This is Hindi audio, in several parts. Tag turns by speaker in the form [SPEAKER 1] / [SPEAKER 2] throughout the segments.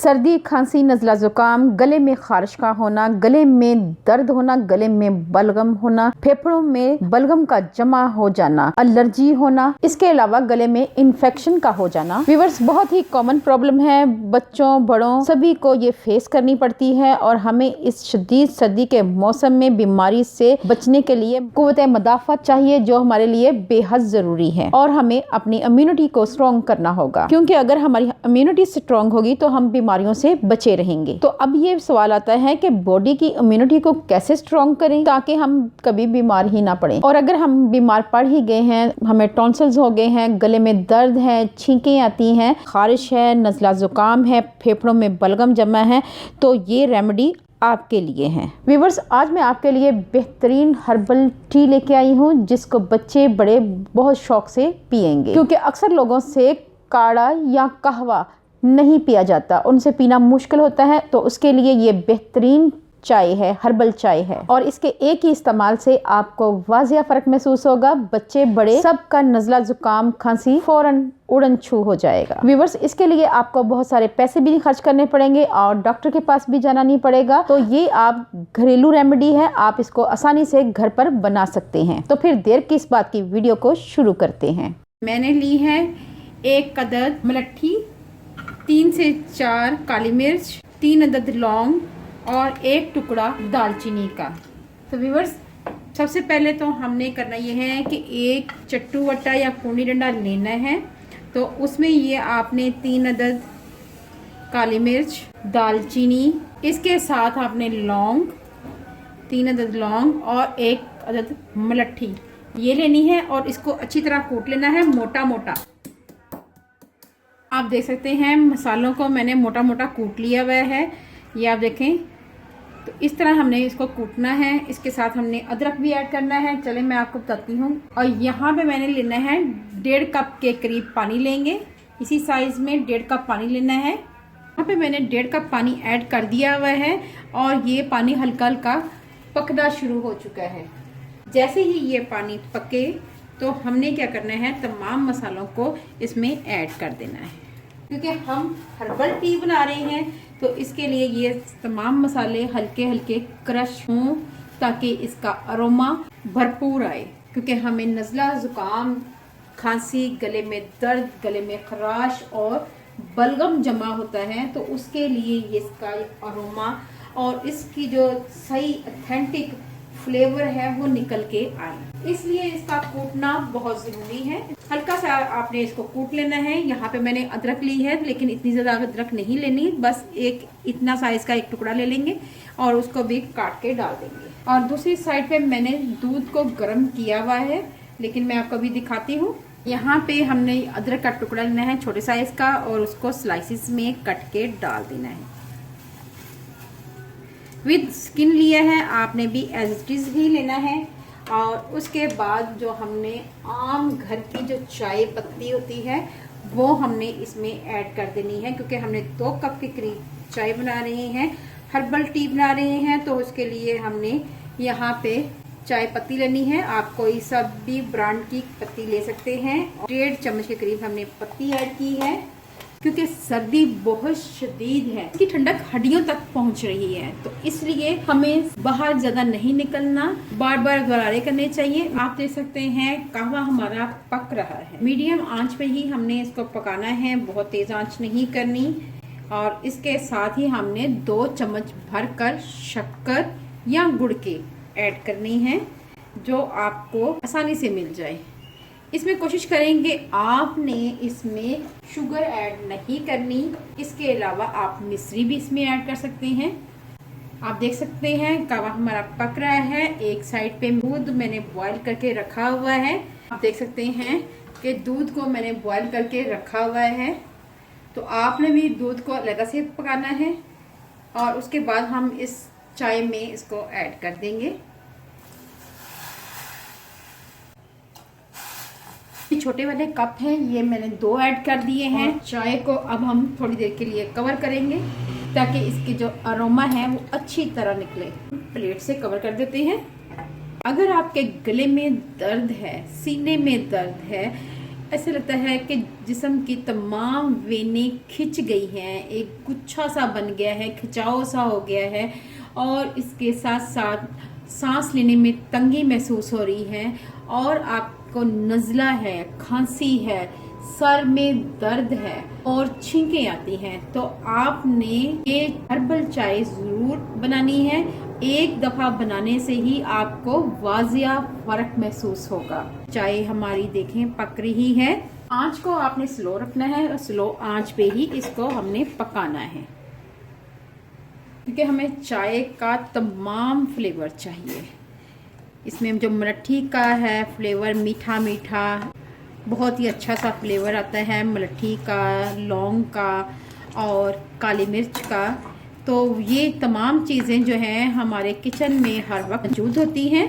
[SPEAKER 1] सर्दी, खांसी, नज़ला ज़ुकाम, गले में खारिश का होना, गले में दर्द होना, गले में बलगम होना, फेफड़ों में बलगम का जमा हो जाना, एलर्जी होना, इसके अलावा गले में इन्फेक्शन का हो जाना। व्यूअर्स, बहुत ही कॉमन प्रॉब्लम है, बच्चों बड़ों सभी को ये फेस करनी पड़ती है और हमें इस शदीद सर्दी के मौसम में बीमारी से बचने के लिए कुव्वत मदाफ़त चाहिए, जो हमारे लिए बेहद ज़रूरी है। और हमें अपनी इम्यूनिटी को स्ट्रॉन्ग करना होगा, क्योंकि अगर हमारी इम्यूनिटी स्ट्रॉन्ग होगी तो हम बीमारियों से बचे रहेंगे। तो अब ये सवाल आता है कि बॉडी की इम्यूनिटी को कैसे स्ट्रॉन्ग करें ताकि हम कभी बीमार ही ना पड़े। और अगर हम बीमार पड़ ही गए हैं, हमें टॉन्सिल्स हो गए हैं, गले में दर्द है, छींकें आती हैं, खारिश है, नज़ला ज़ुकाम है, फेफड़ों में बलगम जमा है, तो ये रेमेडी आपके लिए हैं। व्यूअर्स, आज मैं आपके लिए बेहतरीन हर्बल टी लेके आई हूँ, जिसको बच्चे बड़े बहुत शौक से पिएंगे, क्योंकि अक्सर लोगों से काढ़ा या कहवा नहीं पिया जाता, उनसे पीना मुश्किल होता है। तो उसके लिए ये बेहतरीन चाय है, हर्बल चाय है, और इसके एक ही इस्तेमाल से आपको वाजिया फर्क महसूस होगा। बच्चे बड़े सबका नज़ला ज़ुकाम खांसी फौरन उड़न छू हो जाएगा। व्यूअर्स, इसके लिए आपको बहुत सारे पैसे भी नहीं खर्च करने पड़ेंगे और डॉक्टर के पास भी जाना नहीं पड़ेगा। तो ये आप घरेलू रेमेडी है, आप इसको आसानी से घर पर बना सकते हैं। तो फिर देर किस बात की, वीडियो को शुरू करते हैं।
[SPEAKER 2] मैंने ली है 1 अदद मलट्ठी, 3 से 4 काली मिर्च, 3 अदद लौंग और 1 टुकड़ा दालचीनी का। तो व्यूअर्स, सबसे पहले तो हमने करना ये है कि एक चट्टू वट्टा या कूनी डंडा लेना है। तो उसमें ये आपने 3 अदद काली मिर्च, दालचीनी, इसके साथ आपने लौंग, 3 अदद लौंग और 1 अदद मलट्ठी ये लेनी है और इसको अच्छी तरह कूट लेना है, मोटा मोटा। आप देख सकते हैं मसालों को मैंने मोटा मोटा कूट लिया हुआ है, ये आप देखें। तो इस तरह हमने इसको कूटना है। इसके साथ हमने अदरक भी ऐड करना है, चले मैं आपको बताती हूँ। और यहाँ पे मैंने लेना है 1.5 कप के करीब पानी लेंगे, इसी साइज में 1.5 कप पानी लेना है। यहाँ पे मैंने 1.5 कप पानी ऐड कर दिया हुआ है और ये पानी हल्का हल्का पकना शुरू हो चुका है। जैसे ही ये पानी पके तो हमने क्या करना है, तमाम मसालों को इसमें ऐड कर देना है, क्योंकि हम हर्बल टी बना रहे हैं। तो इसके लिए ये तमाम मसाले हल्के हल्के क्रश हों ताकि इसका अरोमा भरपूर आए, क्योंकि हमें नज़ला ज़ुकाम, खांसी, गले में दर्द, गले में खराश और बलगम जमा होता है। तो उसके लिए ये इसका अरोमा और इसकी जो सही ऑथेंटिक फ्लेवर है वो निकल के आए, इसलिए इसका कूटना बहुत ज़रूरी है। हल्का सा आपने इसको कूट लेना है। यहाँ पे मैंने अदरक ली है, लेकिन इतनी ज़्यादा अदरक नहीं लेनी, बस एक इतना साइज़ का 1 टुकड़ा ले लेंगे और उसको भी काट के डाल देंगे। और दूसरी साइड पे मैंने दूध को गर्म किया हुआ है, लेकिन मैं आपको अभी दिखाती हूँ। यहाँ पे हमने अदरक का टुकड़ा लेना है छोटे साइज़ का और उसको स्लाइसिस में कट के डाल देना है। विद स्किन लिया है, आपने भी एज इट इज़ ही लेना है। और उसके बाद जो हमने आम घर की जो चाय पत्ती होती है वो हमने इसमें ऐड कर देनी है, क्योंकि हमने 2 कप के करीब चाय बना रहे हैं, हर्बल टी बना रहे हैं। तो उसके लिए हमने यहाँ पे चाय पत्ती लेनी है। आप कोई सब भी ब्रांड की पत्ती ले सकते हैं। 1.5 चम्मच के करीब हमने पत्ती ऐड की है, क्योंकि सर्दी बहुत शदीद है, इसकी ठंडक हड्डियों तक पहुंच रही है। तो इसलिए हमें बाहर ज्यादा नहीं निकलना, बार बार गरारे करने चाहिए। आप देख सकते हैं कहवा हमारा पक रहा है, मीडियम आंच पे ही हमने इसको पकाना है, बहुत तेज आंच नहीं करनी। और इसके साथ ही हमने 2 चम्मच भरकर शक्कर या गुड़ के ऐड करनी है, जो आपको आसानी से मिल जाए। इसमें कोशिश करेंगे आपने इसमें शुगर ऐड नहीं करनी। इसके अलावा आप मिश्री भी इसमें ऐड कर सकते हैं। आप देख सकते हैं कहवा हमारा पक रहा है। एक साइड पे दूध मैंने बॉईल करके रखा हुआ है। आप देख सकते हैं कि दूध को मैंने बॉईल करके रखा हुआ है। तो आपने भी दूध को अलग से पकाना है और उसके बाद हम इस चाय में इसको ऐड कर देंगे। छोटे वाले कप हैं, ये मैंने 2 ऐड कर दिए हैं। चाय को अब हम थोड़ी देर के लिए कवर करेंगे ताकि इसकी जो अरोमा है वो अच्छी तरह निकले। प्लेट से कवर कर देते हैं। अगर आपके गले में दर्द है, सीने में दर्द है, ऐसे लगता है कि जिस्म की तमाम वेनें खिंच गई हैं, एक गुच्छा सा बन गया है, खिंचाव सा हो गया है और इसके साथ साथ सांस लेने में तंगी महसूस हो रही है और आपको नज़ला है, खांसी है, सर में दर्द है और छींकें आती हैं, तो आपने ये हर्बल चाय ज़रूर बनानी है। एक दफ़ा बनाने से ही आपको वाजिया फ़र्क महसूस होगा। चाय हमारी देखें पक रही है। आंच को आपने स्लो रखना है और स्लो आंच पे ही इसको हमने पकाना है, क्योंकि हमें चाय का तमाम फ्लेवर चाहिए। इसमें जो मलट्ठी का है फ्लेवर, मीठा मीठा, बहुत ही अच्छा सा फ्लेवर आता है मलट्ठी का, लौंग का और काली मिर्च का। तो ये तमाम चीज़ें जो हैं हमारे किचन में हर वक्त मौजूद होती हैं,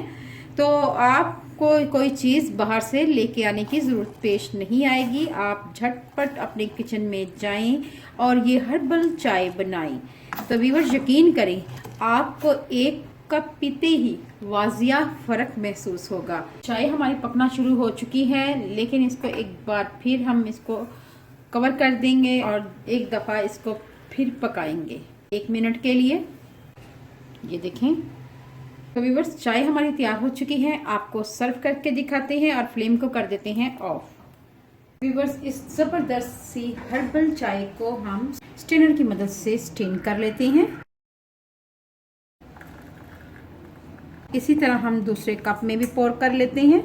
[SPEAKER 2] तो आपको कोई चीज़ बाहर से लेके आने की ज़रूरत पेश नहीं आएगी। आप झटपट अपने किचन में जाएं और ये हर्बल चाय बनाएं। तो व्यूअर्स यकीन करें, आपको एक कप पीते ही वाजिया फ़र्क महसूस होगा। चाय हमारी पकना शुरू हो चुकी है, लेकिन इसको एक बार फिर हम इसको कवर कर देंगे और एक दफ़ा इसको फिर पकाएंगे 1 मिनट के लिए। ये देखें, तो व्यूअर्स चाय हमारी तैयार हो चुकी है। आपको सर्व करके दिखाते हैं और फ्लेम को कर देते हैं ऑफ। व्यूअर्स इस ज़बरदस्त सी हर्बल चाय को हम स्ट्रेनर की मदद से स्ट्रेन कर लेते हैं। इसी तरह हम दूसरे कप में भी पोर कर लेते हैं।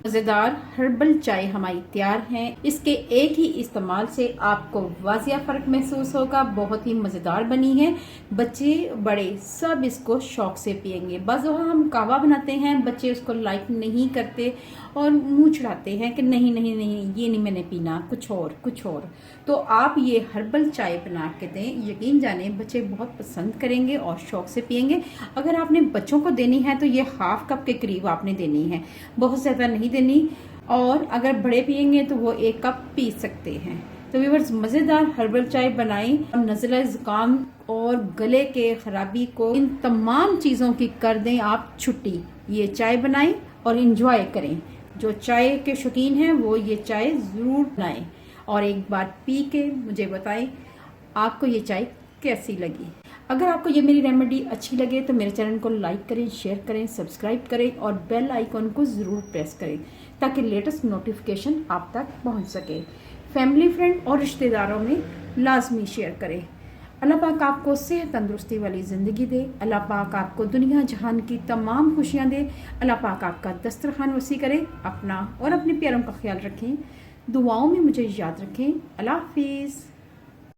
[SPEAKER 2] मज़ेदार हर्बल चाय हमारी तैयार है। इसके एक ही इस्तेमाल से आपको वाजिया फ़र्क महसूस होगा। बहुत ही मज़ेदार बनी है, बच्चे बड़े सब इसको शौक से पियेंगे। बस वहाँ हम कहवा बनाते हैं, बच्चे उसको लाइक नहीं करते और मुंह चढ़ाते हैं कि नहीं नहीं नहीं ये नहीं मैंने पीना, कुछ और कुछ और। तो आप ये हर्बल चाय बना के दें, यकीन जाने बच्चे बहुत पसंद करेंगे और शौक से पियेंगे। अगर आपने बच्चों को देनी है तो ये हाफ कप के करीब आपने देनी है, बहुत ज़्यादा नहीं देनी। और अगर बड़े पियेंगे तो वो 1 कप पी सकते हैं। तो व्यूअर्स मज़ेदार हर्बल चाय बनाएं और नज़ला, ज़ुकाम और गले के खराबी को, इन तमाम चीज़ों की कर दें आप छुट्टी। ये चाय बनाएं और इंजॉय करें। जो चाय के शौकीन हैं वो ये चाय ज़रूर बनाएं और एक बार पी के मुझे बताएं आपको ये चाय कैसी लगी। अगर आपको ये मेरी रेमेडी अच्छी लगे तो मेरे चैनल को लाइक करें, शेयर करें, सब्सक्राइब करें और बेल आइकन को ज़रूर प्रेस करें ताकि लेटेस्ट नोटिफिकेशन आप तक पहुंच सके। फैमिली, फ्रेंड और रिश्तेदारों में लाजमी शेयर करें। अल्लाह पाक आपको सेहत तंदुरुस्ती वाली ज़िंदगी दे। अल्लाह पाक आपको दुनिया जहान की तमाम खुशियाँ दे। अल्लाह पाक आपका दस्तरखान वसी करे। अपना और अपने प्यारों का ख्याल रखें, दुआओं में मुझे याद रखें। अल्लाह हाफिज़।